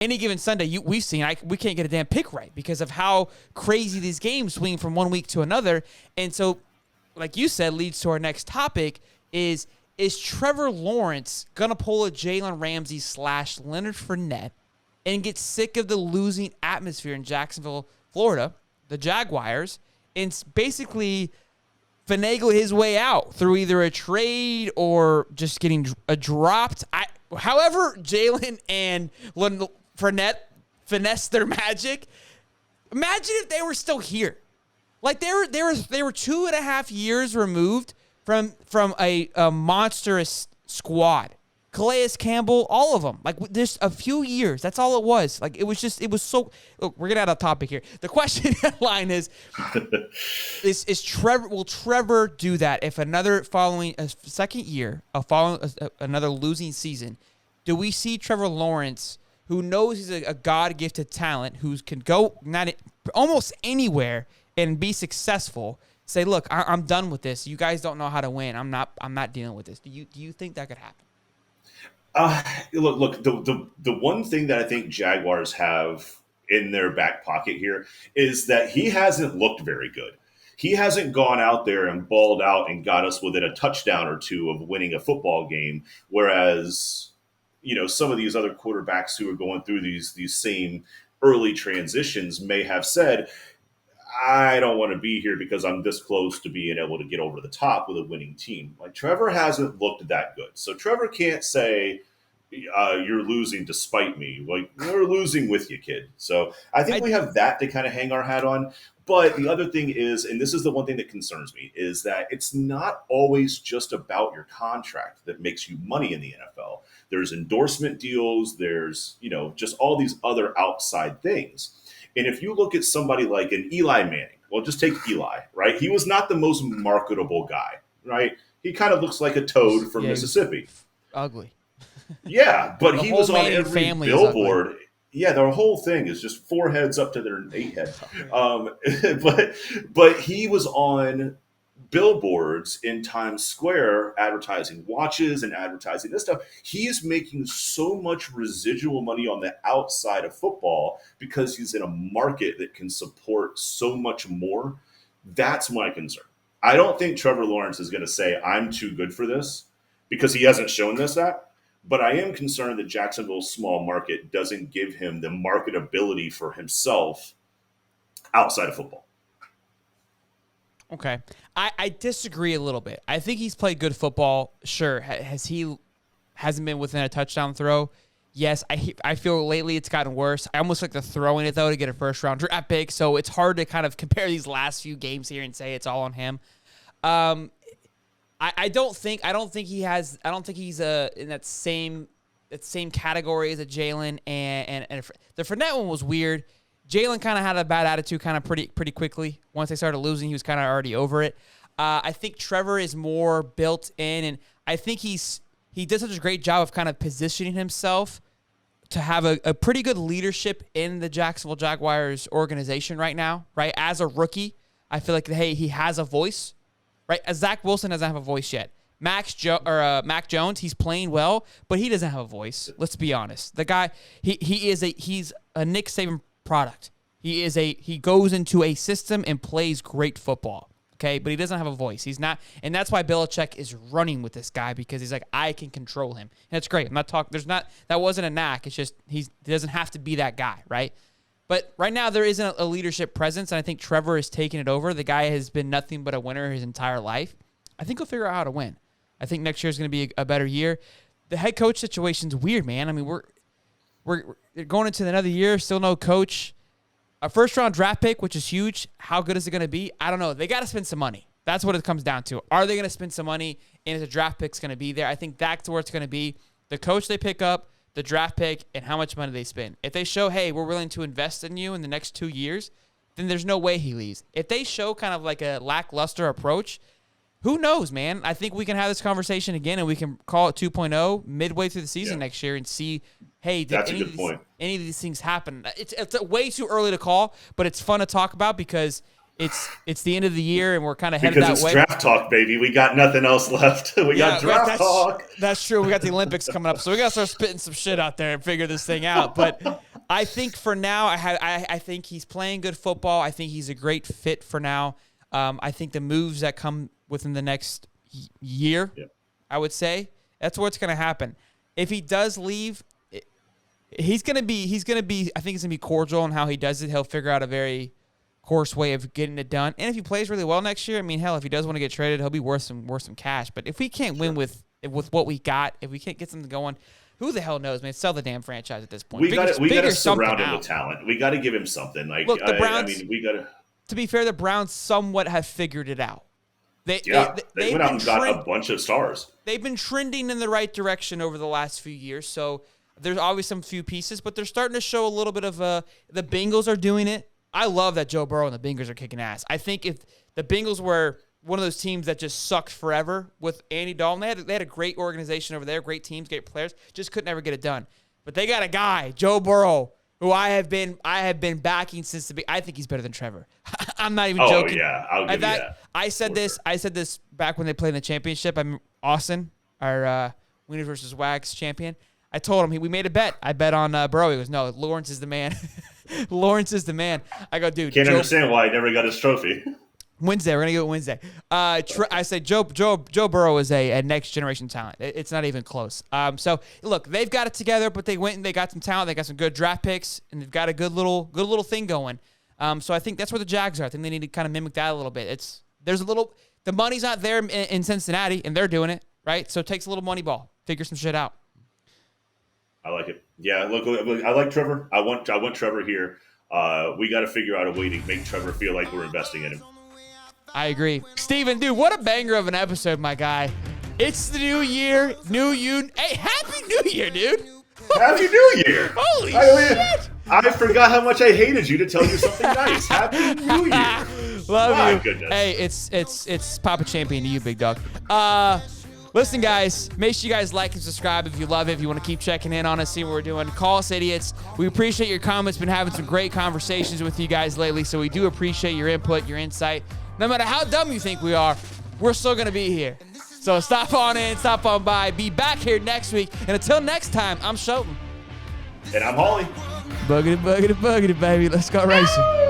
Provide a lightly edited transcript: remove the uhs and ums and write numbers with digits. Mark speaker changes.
Speaker 1: any given Sunday, we've seen we can't get a damn pick right because of how crazy these games swing from one week to another. And so, like you said, leads to our next topic is Trevor Lawrence going to pull a Jalen Ramsey / Leonard Fournette and get sick of the losing atmosphere in Jacksonville, Florida, the Jaguars, and basically finagle his way out through either a trade or just getting dropped? However Jalen and Fournette finesse their magic. Imagine if they were still here. Like they were 2.5 years removed from a monstrous squad. Calais Campbell, all of them. Like just a few years. That's all it was. Like it was so. Look, we're getting out of topic here. The question line is Trevor? Will Trevor do that if another following a second year, another losing season? Do we see Trevor Lawrence, who knows he's a God-gifted talent, who can go almost anywhere and be successful, say, look, I'm done with this. You guys don't know how to win. I'm not dealing with this. Do you think that could happen?
Speaker 2: Look. The one thing that I think Jaguars have in their back pocket here is that he hasn't looked very good. He hasn't gone out there and balled out and got us within a touchdown or two of winning a football game, whereas some of these other quarterbacks who are going through these same early transitions may have said, I don't want to be here because I'm this close to being able to get over the top with a winning team. Like Trevor hasn't looked that good. So Trevor can't say, you're losing despite me. Like, we're losing with you, kid. So I think we have that to kind of hang our hat on. But the other thing is, and this is the one thing that concerns me, is that it's not always just about your contract that makes you money in the NFL. There's endorsement deals. There's, just all these other outside things. And if you look at somebody like an Eli Manning, well, just take Eli, right? He was not the most marketable guy, right? He kind of looks like a toad from Mississippi.
Speaker 1: Ugly.
Speaker 2: Yeah, but he was on every billboard.
Speaker 1: Ugly.
Speaker 2: Yeah, their whole thing is just 4 heads up to their 8 head. But he was on billboards in Times Square advertising watches and advertising this stuff. He is making so much residual money on the outside of football because he's in a market that can support so much more. That's my concern. I don't think Trevor Lawrence is going to say, I'm too good for this, because he hasn't shown us that. But I am concerned that Jacksonville's small market doesn't give him the marketability for himself outside of football.
Speaker 1: Okay. I disagree a little bit. I think he's played good football. Sure. Hasn't been within a touchdown throw? Yes. I feel lately it's gotten worse. I almost like the throwing it, though, to get a first-round draft pick. So it's hard to kind of compare these last few games here and say it's all on him. I don't think he's in that same category as a Jalen and the Fournette one was weird. Jalen kind of had a bad attitude kind of pretty quickly. Once they started losing, he was kind of already over it. I think Trevor is more built in, and I think he does such a great job of kind of positioning himself to have a pretty good leadership in the Jacksonville Jaguars organization right now, right? As a rookie, I feel like, hey, he has a voice. Right, Zach Wilson doesn't have a voice yet. Mac Jones, he's playing well, but he doesn't have a voice. Let's be honest. The guy, he's a Nick Saban product. He goes into a system and plays great football. Okay, but he doesn't have a voice. He's not, and that's why Belichick is running with this guy, because he's like, I can control him, and it's great. I'm not talking. That wasn't a knack. It's just he doesn't have to be that guy, right? But right now, there isn't a leadership presence, and I think Trevor is taking it over. The guy has been nothing but a winner his entire life. I think he'll figure out how to win. I think next year is going to be a better year. The head coach situation's weird, man. I mean, we're going into another year, still no coach. A first-round draft pick, which is huge. How good is it going to be? I don't know. They got to spend some money. That's what it comes down to. Are they going to spend some money, and is a draft pick's going to be there? I think that's where it's going to be. The coach they pick up, the draft pick, and how much money they spend. If they show, hey, we're willing to invest in you in the next 2 years, then there's no way he leaves. If they show kind of like a lackluster approach, who knows, man? I think we can have this conversation again, and we can call it 2.0 midway through the season next year and see, hey, did any of these things happen? It's way too early to call, but it's fun to talk about, because it's the end of the year and we're kind of headed that
Speaker 2: because
Speaker 1: way.
Speaker 2: it's draft talk, baby. We got nothing else left. We got draft talk.
Speaker 1: That's true. We got the Olympics coming up, so we got to start spitting some shit out there and figure this thing out. But I think for now, I think he's playing good football. I think he's a great fit for now. I think the moves that come within the next year, I would say, that's what's going to happen. If he does leave, he's going to be. I think he's going to be cordial in how he does it. He'll figure out a very course way of getting it done. And if he plays really well next year, I mean, hell, if he does want to get traded, he'll be worth some cash. But if we can't win with what we got, if we can't get something going, who the hell knows, man? Sell the damn franchise at this point.
Speaker 2: We got to surround him with talent. We got to give him something. Like,
Speaker 1: look, the Browns.
Speaker 2: I mean, we got to.
Speaker 1: To be fair, the Browns somewhat have figured it out.
Speaker 2: They went out and got a bunch of stars.
Speaker 1: They've been trending in the right direction over the last few years. So there's always some few pieces, but they're starting to show a little bit of the Bengals are doing it. I love that Joe Burrow and the Bengals are kicking ass. I think if the Bengals were one of those teams that just sucked forever with Andy Dalton, they had a great organization over there, great teams, great players, just couldn't ever get it done. But they got a guy, Joe Burrow, who I have been backing since the beginning. I think he's better than Trevor. I'm not even joking.
Speaker 2: Oh yeah, I'll give you that.
Speaker 1: I said this back when they played in the championship. I'm Austin, our Winners versus Wags champion. I told him we made a bet. I bet on Burrow. He goes, no, Lawrence is the man. Lawrence is the man. I go, dude.
Speaker 2: Can't understand why he never got his trophy.
Speaker 1: Wednesday, we're gonna go Wednesday. I said Joe Burrow is a next generation talent. It's not even close. So look, they've got it together, but they went and they got some talent. They got some good draft picks, and they've got a good little thing going. So I think that's where the Jags are. I think they need to kind of mimic that a little bit. The money's not there in Cincinnati, and they're doing it right. So it takes a little money ball. Figure some shit out.
Speaker 2: I like it. Yeah, look, I like Trevor. I want Trevor here. We got to figure out a way to make Trevor feel like we're investing in him.
Speaker 1: I agree. Steven, dude, what a banger of an episode, my guy. It's the new year, new you. Hey, Happy New Year, dude.
Speaker 2: Happy New Year.
Speaker 1: Holy shit.
Speaker 2: I forgot how much I hated you to tell you something nice. Happy New Year.
Speaker 1: Love you.
Speaker 2: Goodness.
Speaker 1: Hey, it's Papa Champion to you, big dog. Listen, guys, make sure you guys like and subscribe if you love it. If you want to keep checking in on us, see what we're doing, call us idiots. We appreciate your comments. Been having some great conversations with you guys lately, so we do appreciate your input, your insight. No matter how dumb you think we are, we're still going to be here. So stop on in, stop on by. Be back here next week. And until next time, I'm Shelton.
Speaker 2: And I'm Holly.
Speaker 1: Buggity, buggity, buggity, baby. Let's go racing.